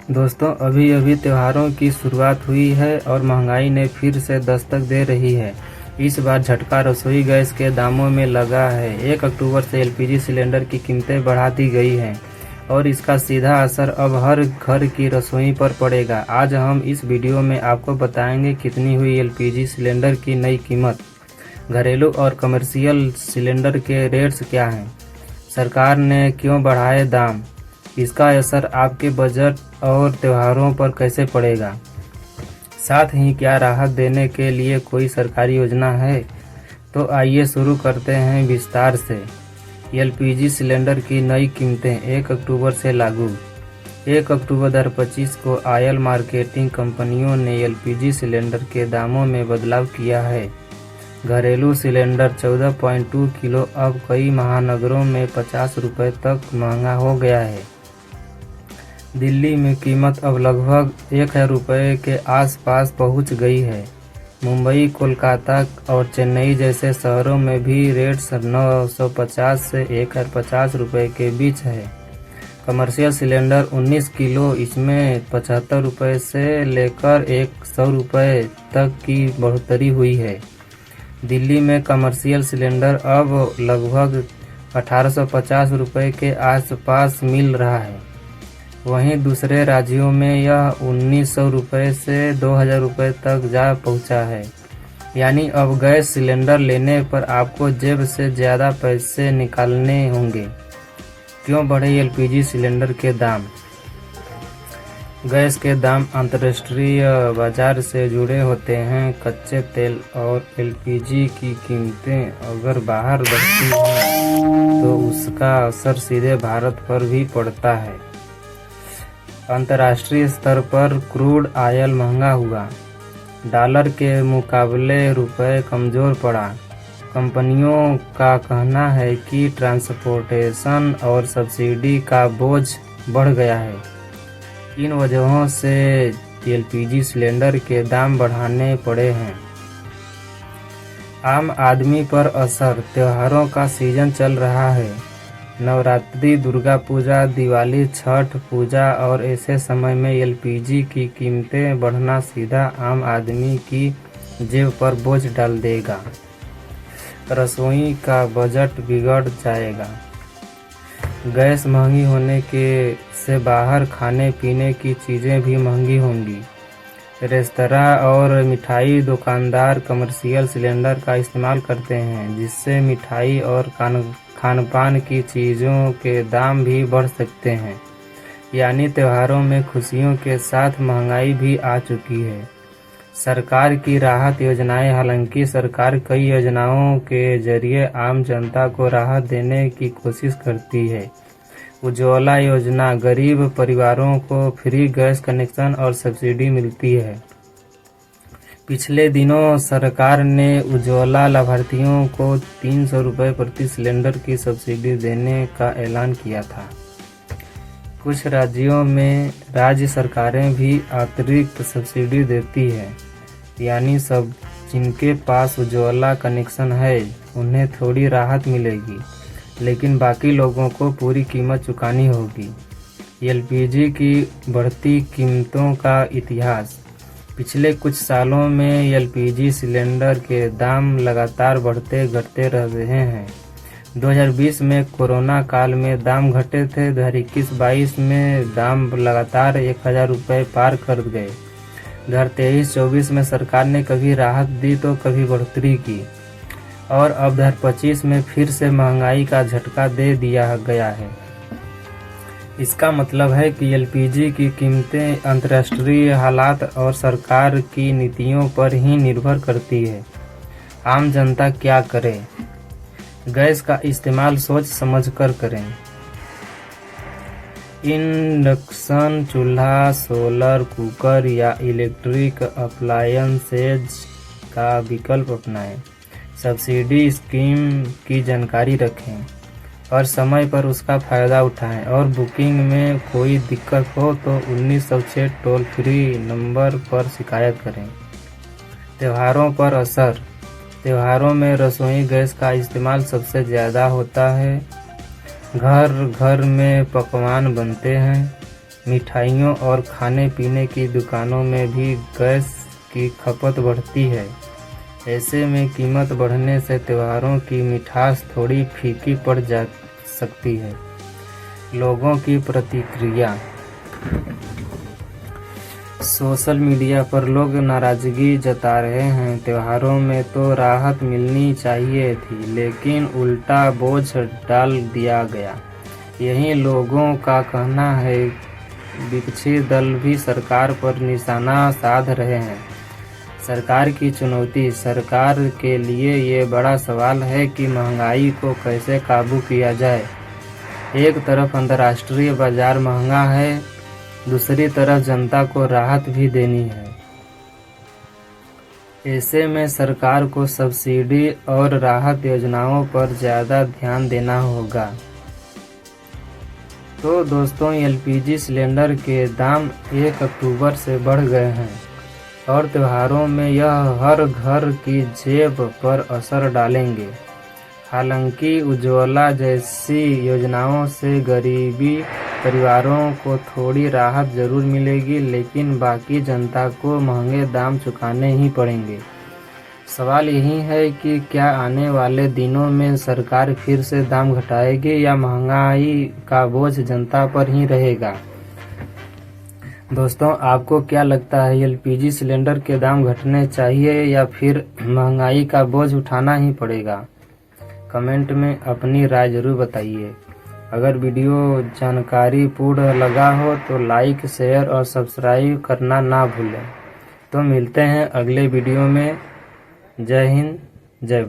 दोस्तों, अभी अभी त्योहारों की शुरुआत हुई है और महंगाई ने फिर से दस्तक दे रही है। इस बार झटका रसोई गैस के दामों में लगा है। 1 अक्टूबर से एलपीजी सिलेंडर की कीमतें बढ़ा दी गई हैं और इसका सीधा असर अब हर घर की रसोई पर पड़ेगा। आज हम इस वीडियो में आपको बताएंगे कितनी हुई एलपीजी सिलेंडर की नई कीमत, घरेलू और कमर्शियल सिलेंडर के रेट्स क्या हैं, सरकार ने क्यों बढ़ाए दाम, इसका असर आपके बजट और त्योहारों पर कैसे पड़ेगा, साथ ही क्या राहत देने के लिए कोई सरकारी योजना है। तो आइए शुरू करते हैं विस्तार से। एलपीजी सिलेंडर की नई कीमतें 1 अक्टूबर से लागू। 1 अक्टूबर 2025 को ऑयल मार्केटिंग कंपनियों ने एलपीजी सिलेंडर के दामों में बदलाव किया है। घरेलू सिलेंडर 14.2 किलो अब कई महानगरों में 50 रुपये तक महंगा हो गया है। दिल्ली में कीमत अब लगभग 1,000 रुपये के आसपास पहुंच गई है। मुंबई, कोलकाता और चेन्नई जैसे शहरों में भी रेट्स 950 से 1,050 रुपये के बीच है। कमर्शियल सिलेंडर 19 किलो, इसमें 75 रुपये से लेकर 100 रुपये तक की बढ़ोतरी हुई है। दिल्ली में कमर्शियल सिलेंडर अब लगभग 1850 रुपये के आसपास मिल रहा है। वहीं दूसरे राज्यों में यह 1900 रुपये से 2000 रुपये तक जा पहुंचा है। यानी अब गैस सिलेंडर लेने पर आपको जेब से ज़्यादा पैसे निकालने होंगे। क्यों बढ़े एलपीजी सिलेंडर के दाम? गैस के दाम अंतर्राष्ट्रीय बाजार से जुड़े होते हैं। कच्चे तेल और एलपीजी की कीमतें अगर बाहर बढ़ती हैं तो उसका असर सीधे भारत पर भी पड़ता है। अंतर्राष्ट्रीय स्तर पर क्रूड ऑयल महंगा हुआ, डॉलर के मुकाबले रुपये कमज़ोर पड़ा। कंपनियों का कहना है कि ट्रांसपोर्टेशन और सब्सिडी का बोझ बढ़ गया है। इन वजहों से एलपीजी सिलेंडर के दाम बढ़ाने पड़े हैं। आम आदमी पर असर। त्योहारों का सीजन चल रहा है। नवरात्रि, दुर्गा पूजा, दिवाली, छठ पूजा और ऐसे समय में एलपीजी की कीमतें बढ़ना सीधा आम आदमी की जेब पर बोझ डाल देगा। रसोई का बजट बिगड़ जाएगा। गैस महंगी होने के से बाहर खाने पीने की चीज़ें भी महंगी होंगी। रेस्तरां और मिठाई दुकानदार कमर्शियल सिलेंडर का इस्तेमाल करते हैं, जिससे मिठाई और खान पान की चीज़ों के दाम भी बढ़ सकते हैं। यानी त्योहारों में खुशियों के साथ महंगाई भी आ चुकी है। सरकार की राहत योजनाएं। हालांकि सरकार कई योजनाओं के जरिए आम जनता को राहत देने की कोशिश करती है। उज्ज्वला योजना, गरीब परिवारों को फ्री गैस कनेक्शन और सब्सिडी मिलती है। पिछले दिनों सरकार ने उज्ज्वला लाभार्थियों को 300 रुपये प्रति सिलेंडर की सब्सिडी देने का ऐलान किया था। कुछ राज्यों में राज्य सरकारें भी अतिरिक्त सब्सिडी देती है। यानी सब जिनके पास उज्ज्वला कनेक्शन है उन्हें थोड़ी राहत मिलेगी, लेकिन बाकी लोगों को पूरी कीमत चुकानी होगी। एलपीजी की बढ़ती कीमतों का इतिहास। पिछले कुछ सालों में एलपीजी सिलेंडर के दाम लगातार बढ़ते घटते रहे हैं। 2020 में कोरोना काल में दाम घटे थे। 2021-22 में दाम लगातार 1000 रुपये पार कर गए। 2023-24 में सरकार ने कभी राहत दी तो कभी बढ़ोतरी की और अब 2025 में फिर से महंगाई का झटका दे दिया गया है। इसका मतलब है कि एलपीजी की कीमतें अंतर्राष्ट्रीय हालात और सरकार की नीतियों पर ही निर्भर करती है। आम जनता क्या करे? गैस का इस्तेमाल सोच समझकर करें। इंडक्शन चूल्हा, सोलर कुकर या इलेक्ट्रिक अप्लायंसेज का विकल्प अपनाएं। सब्सिडी स्कीम की जानकारी रखें और समय पर उसका फ़ायदा उठाएं। और बुकिंग में कोई दिक्कत हो तो 1906 टोल फ्री नंबर पर शिकायत करें। त्योहारों पर असर। त्योहारों में रसोई गैस का इस्तेमाल सबसे ज़्यादा होता है। घर घर में पकवान बनते हैं। मिठाइयों और खाने पीने की दुकानों में भी गैस की खपत बढ़ती है। ऐसे में कीमत बढ़ने से त्योहारों की मिठास थोड़ी फीकी पड़ जा सकती है। लोगों की प्रतिक्रिया। सोशल मीडिया पर लोग नाराजगी जता रहे हैं। त्योहारों में तो राहत मिलनी चाहिए थी, लेकिन उल्टा बोझ डाल दिया गया। यही लोगों का कहना है। विपक्षी दल भी सरकार पर निशाना साध रहे हैं। सरकार की चुनौती। सरकार के लिए ये बड़ा सवाल है कि महंगाई को कैसे काबू किया जाए। एक तरफ अंतर्राष्ट्रीय बाजार महंगा है, दूसरी तरफ जनता को राहत भी देनी है। ऐसे में सरकार को सब्सिडी और राहत योजनाओं पर ज़्यादा ध्यान देना होगा। तो दोस्तों, एलपीजी सिलेंडर के दाम 1 अक्टूबर से बढ़ गए हैं और त्योहारों में यह हर घर की जेब पर असर डालेंगे। हालांकि उज्ज्वला जैसी योजनाओं से गरीबी परिवारों को थोड़ी राहत जरूर मिलेगी, लेकिन बाकी जनता को महंगे दाम चुकाने ही पड़ेंगे। सवाल यही है कि क्या आने वाले दिनों में सरकार फिर से दाम घटाएगी या महंगाई का बोझ जनता पर ही रहेगा। दोस्तों, आपको क्या लगता है, एलपीजी सिलेंडर के दाम घटने चाहिए या फिर महंगाई का बोझ उठाना ही पड़ेगा? कमेंट में अपनी राय जरूर बताइए। अगर वीडियो जानकारी पूर्ण लगा हो तो लाइक, शेयर और सब्सक्राइब करना ना भूलें। तो मिलते हैं अगले वीडियो में। जय हिंद, जय भारत।